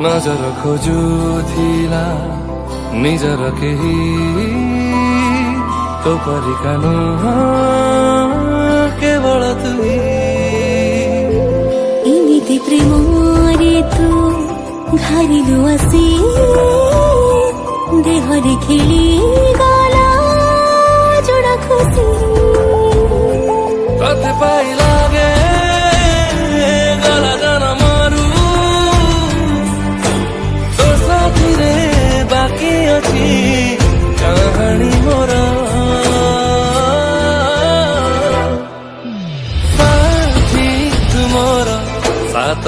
नजर खोजुथिला निजर केही तो परिका नुह केवल तुई इमिति प्रेमरे तू घारिलु आसी देहरे खेली गला जोड़ा खुशी कति पाई लागे गला जान मारू तो साथी रे बाकी अछि कहानी मोर साथी तुमर सात